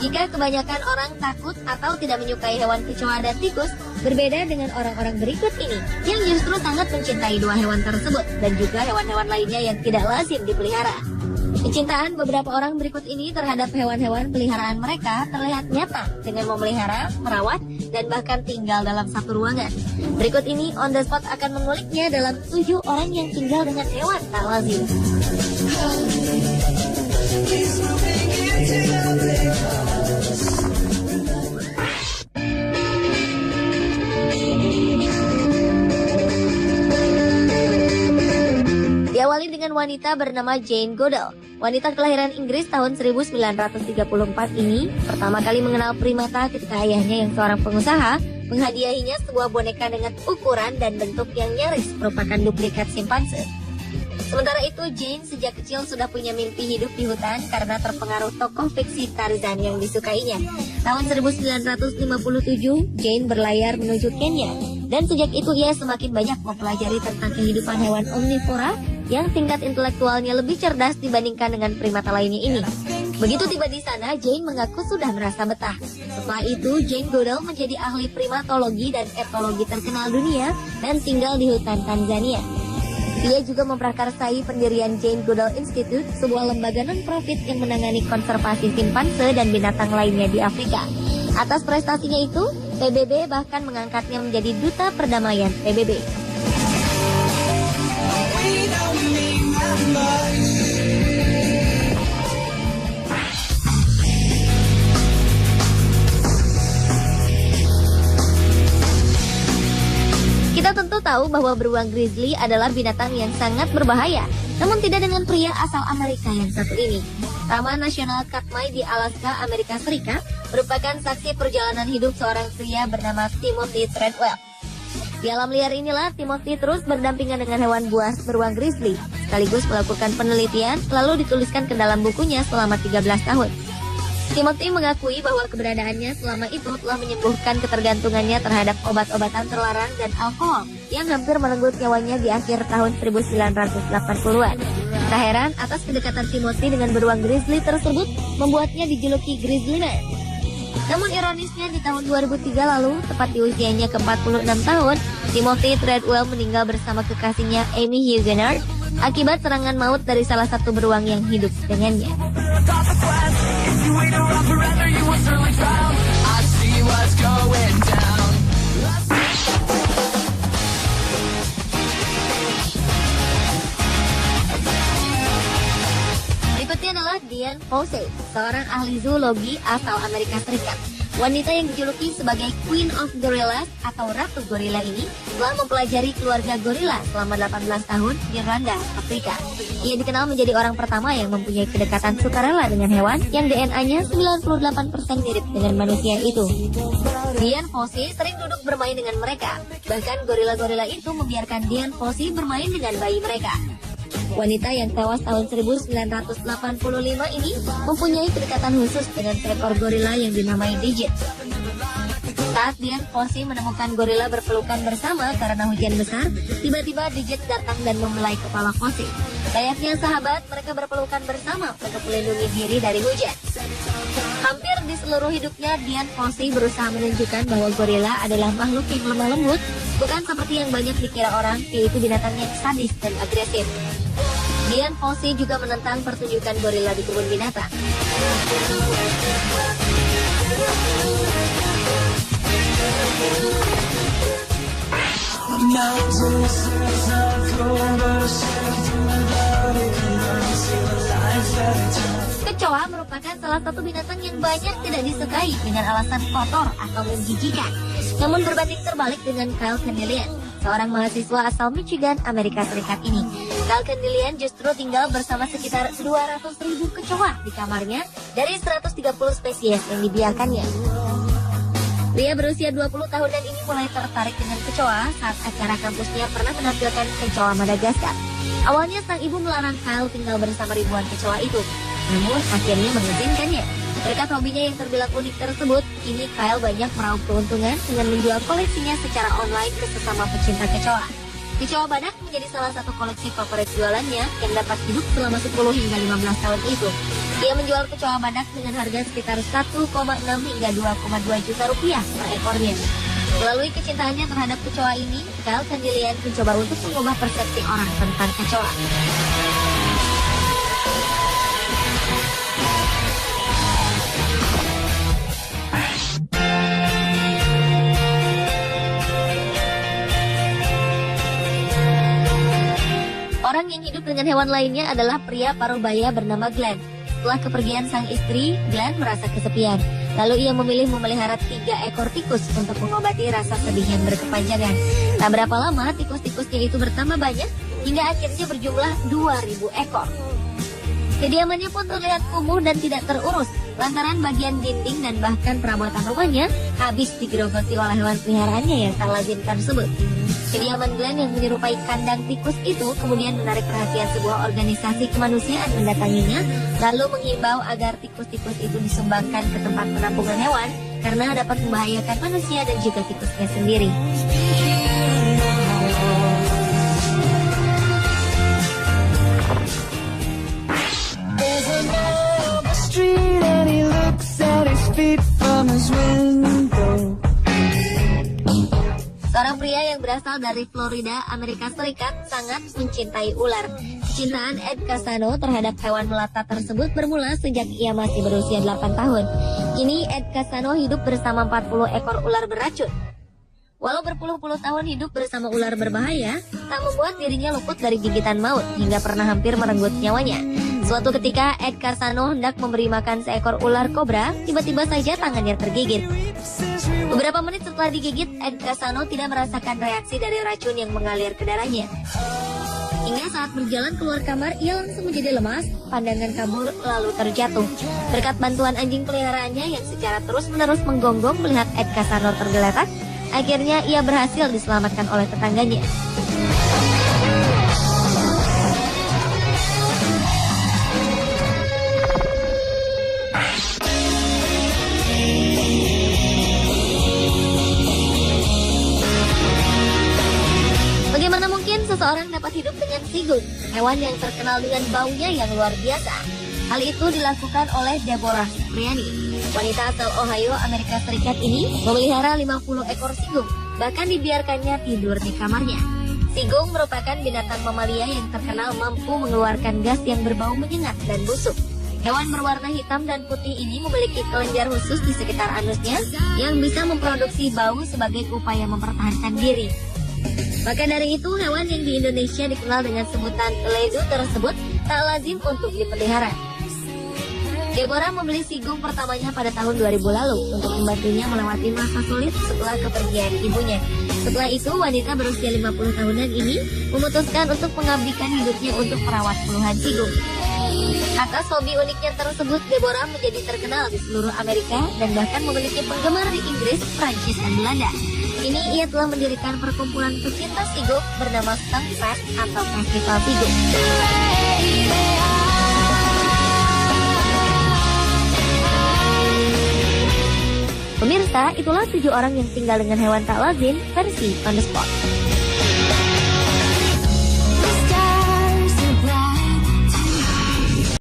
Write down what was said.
Jika kebanyakan orang takut atau tidak menyukai hewan kecoa dan tikus, berbeda dengan orang-orang berikut ini, yang justru sangat mencintai dua hewan tersebut dan juga hewan-hewan lainnya yang tidak lazim dipelihara. Kecintaan beberapa orang berikut ini terhadap hewan-hewan peliharaan mereka terlihat nyata dengan memelihara, merawat, dan bahkan tinggal dalam satu ruangan. Berikut ini On The Spot akan menguliknya dalam 7 orang yang tinggal dengan hewan tak lazim. Diawali dengan wanita bernama Jane Goodall. Wanita kelahiran Inggris tahun 1934 ini pertama kali mengenal primata ketika ayahnya yang seorang pengusaha menghadiahinya sebuah boneka dengan ukuran dan bentuk yang nyaris merupakan duplikat simpanse. Sementara itu, Jane sejak kecil sudah punya mimpi hidup di hutan karena terpengaruh tokoh fiksi Tarzan yang disukainya. Tahun 1957, Jane berlayar menuju Kenya. Dan sejak itu ia semakin banyak mempelajari tentang kehidupan hewan omnivora yang tingkat intelektualnya lebih cerdas dibandingkan dengan primata lainnya ini. Begitu tiba di sana, Jane mengaku sudah merasa betah. Setelah itu, Jane Goodall menjadi ahli primatologi dan etologi terkenal dunia dan tinggal di hutan Tanzania. Ia juga memprakarsai pendirian Jane Goodall Institute, sebuah lembaga non-profit yang menangani konservasi simpanse dan binatang lainnya di Afrika. Atas prestasinya itu, PBB bahkan mengangkatnya menjadi duta perdamaian PBB. Kita tentu tahu bahwa beruang grizzly adalah binatang yang sangat berbahaya, namun tidak dengan pria asal Amerika yang satu ini. Taman Nasional Katmai di Alaska, Amerika Serikat, merupakan saksi perjalanan hidup seorang pria bernama Timothy Treadwell. Di alam liar inilah Timothy terus berdampingan dengan hewan buas beruang grizzly, sekaligus melakukan penelitian, lalu dituliskan ke dalam bukunya selama 13 tahun. Timothy mengakui bahwa keberadaannya selama itu telah menyembuhkan ketergantungannya terhadap obat-obatan terlarang dan alkohol yang hampir merenggut nyawanya di akhir tahun 1980-an. Tak heran, atas kedekatan Timothy dengan beruang grizzly tersebut membuatnya dijuluki Grizzly Man. Namun ironisnya di tahun 2003 lalu, tepat di usianya ke-46 tahun, Timothy Treadwell meninggal bersama kekasihnya Amy Huguenot akibat serangan maut dari salah satu beruang yang hidup dengannya. Berikutnya adalah Dian Fossey, seorang ahli zoologi asal Amerika Serikat. Wanita yang dijuluki sebagai Queen of Gorillas atau Ratu Gorila ini telah mempelajari keluarga gorila selama 18 tahun di Rwanda, Afrika. Ia dikenal menjadi orang pertama yang mempunyai kedekatan sukarela dengan hewan yang DNA-nya 98% mirip dengan manusia itu. Dian Fossey sering duduk bermain dengan mereka. Bahkan gorila-gorila itu membiarkan Dian Fossey bermain dengan bayi mereka. Wanita yang tewas tahun 1985 ini mempunyai kedekatan khusus dengan seekor gorila yang dinamai Digit. Saat Dian Fossey menemukan gorila berpelukan bersama karena hujan besar, tiba-tiba Digit datang dan membelai kepala Fossey. Layaknya sahabat, mereka berpelukan bersama untuk melindungi diri dari hujan. Hampir di seluruh hidupnya, Dian Fossey berusaha menunjukkan bahwa gorila adalah makhluk yang lemah lembut, bukan seperti yang banyak dikira orang, yaitu binatang yang sadis dan agresif. Dian Fossey juga menentang pertunjukan gorila di kebun binatang. Kecoa merupakan salah satu binatang yang banyak tidak disukai dengan alasan kotor atau menjijikan. Namun berbanding terbalik dengan Kyle Candelian, seorang mahasiswa asal Michigan, Amerika Serikat ini. Kyle Candelian justru tinggal bersama sekitar 200.000 kecoa di kamarnya dari 130 spesies yang dibiarkannya. Pria berusia 20 tahunan ini mulai tertarik dengan kecoa saat acara kampusnya pernah menampilkan kecoa Madagaskar. Awalnya sang ibu melarang Kyle tinggal bersama ribuan kecoa itu, namun akhirnya mengizinkannya. Berkat hobinya yang terbilang unik tersebut, kini Kyle banyak meraup keuntungan dengan menjual koleksinya secara online ke sesama pecinta kecoa. Kecoa badak menjadi salah satu koleksi favorit jualannya yang dapat hidup selama 10 hingga 15 tahun itu. Ia menjual kecoa badak dengan harga sekitar 1,6 hingga 2,2 juta rupiah per ekornya. Melalui kecintaannya terhadap kecoa ini, Kyle Candelian mencoba untuk mengubah persepsi orang tentang kecoa. Orang yang hidup dengan hewan lainnya adalah pria paruh baya bernama Glenn. Setelah kepergian sang istri, Glenn merasa kesepian. Lalu ia memilih memelihara 3 ekor tikus untuk mengobati rasa sedih yang berkepanjangan. Tak berapa lama, tikus-tikusnya itu bertambah banyak hingga akhirnya berjumlah 2.000 ekor. Kediamannya pun terlihat kumuh dan tidak terurus, lantaran bagian dinding dan bahkan perabotan rumahnya habis digerogoti oleh hewan peliharaannya yang tak lazim tersebut. Kediaman Glenn yang menyerupai kandang tikus itu kemudian menarik perhatian sebuah organisasi kemanusiaan mendatanginya, lalu menghimbau agar tikus-tikus itu disumbangkan ke tempat penampungan hewan karena dapat membahayakan manusia dan juga tikusnya sendiri. Seorang pria yang berasal dari Florida, Amerika Serikat, sangat mencintai ular. Kecintaan Ed Cassano terhadap hewan melata tersebut bermula sejak ia masih berusia 8 tahun. Kini Ed Cassano hidup bersama 40 ekor ular beracun. Walau berpuluh-puluh tahun hidup bersama ular berbahaya, tak membuat dirinya luput dari gigitan maut hingga pernah hampir merenggut nyawanya. Suatu ketika Ed Cassano hendak memberi makan seekor ular kobra, tiba-tiba saja tangannya tergigit. Beberapa menit setelah digigit, Ed Cassano tidak merasakan reaksi dari racun yang mengalir ke darahnya. Hingga saat berjalan keluar kamar, ia langsung menjadi lemas, pandangan kabur lalu terjatuh. Berkat bantuan anjing peliharaannya yang secara terus-menerus menggonggong melihat Ed Cassano tergeletak, akhirnya ia berhasil diselamatkan oleh tetangganya. Bagaimana mungkin seseorang dapat hidup dengan sigung, hewan yang terkenal dengan baunya yang luar biasa? Hal itu dilakukan oleh Deborah Cipriani. Wanita asal Ohio, Amerika Serikat ini memelihara 50 ekor sigung, bahkan dibiarkannya tidur di kamarnya. Sigung merupakan binatang mamalia yang terkenal mampu mengeluarkan gas yang berbau menyengat dan busuk. Hewan berwarna hitam dan putih ini memiliki kelenjar khusus di sekitar anusnya yang bisa memproduksi bau sebagai upaya mempertahankan diri. Maka dari itu, hewan yang di Indonesia dikenal dengan sebutan ledu tersebut tak lazim untuk dipelihara. Deborah membeli sigung pertamanya pada tahun 2000 lalu untuk membantunya melewati masa sulit setelah kepergian ibunya. Setelah itu, wanita berusia 50 tahunan ini memutuskan untuk mengabdikan hidupnya untuk merawat puluhan sigung. Atas hobi uniknya tersebut, Deborah menjadi terkenal di seluruh Amerika dan bahkan memiliki penggemar di Inggris, Prancis, dan Belanda. Kini ia telah mendirikan perkumpulan pecinta sigung bernama Skunk Fest atau Festival Sigung. Pemirsa, itulah 7 orang yang tinggal dengan hewan tak lazim versi On The Spot.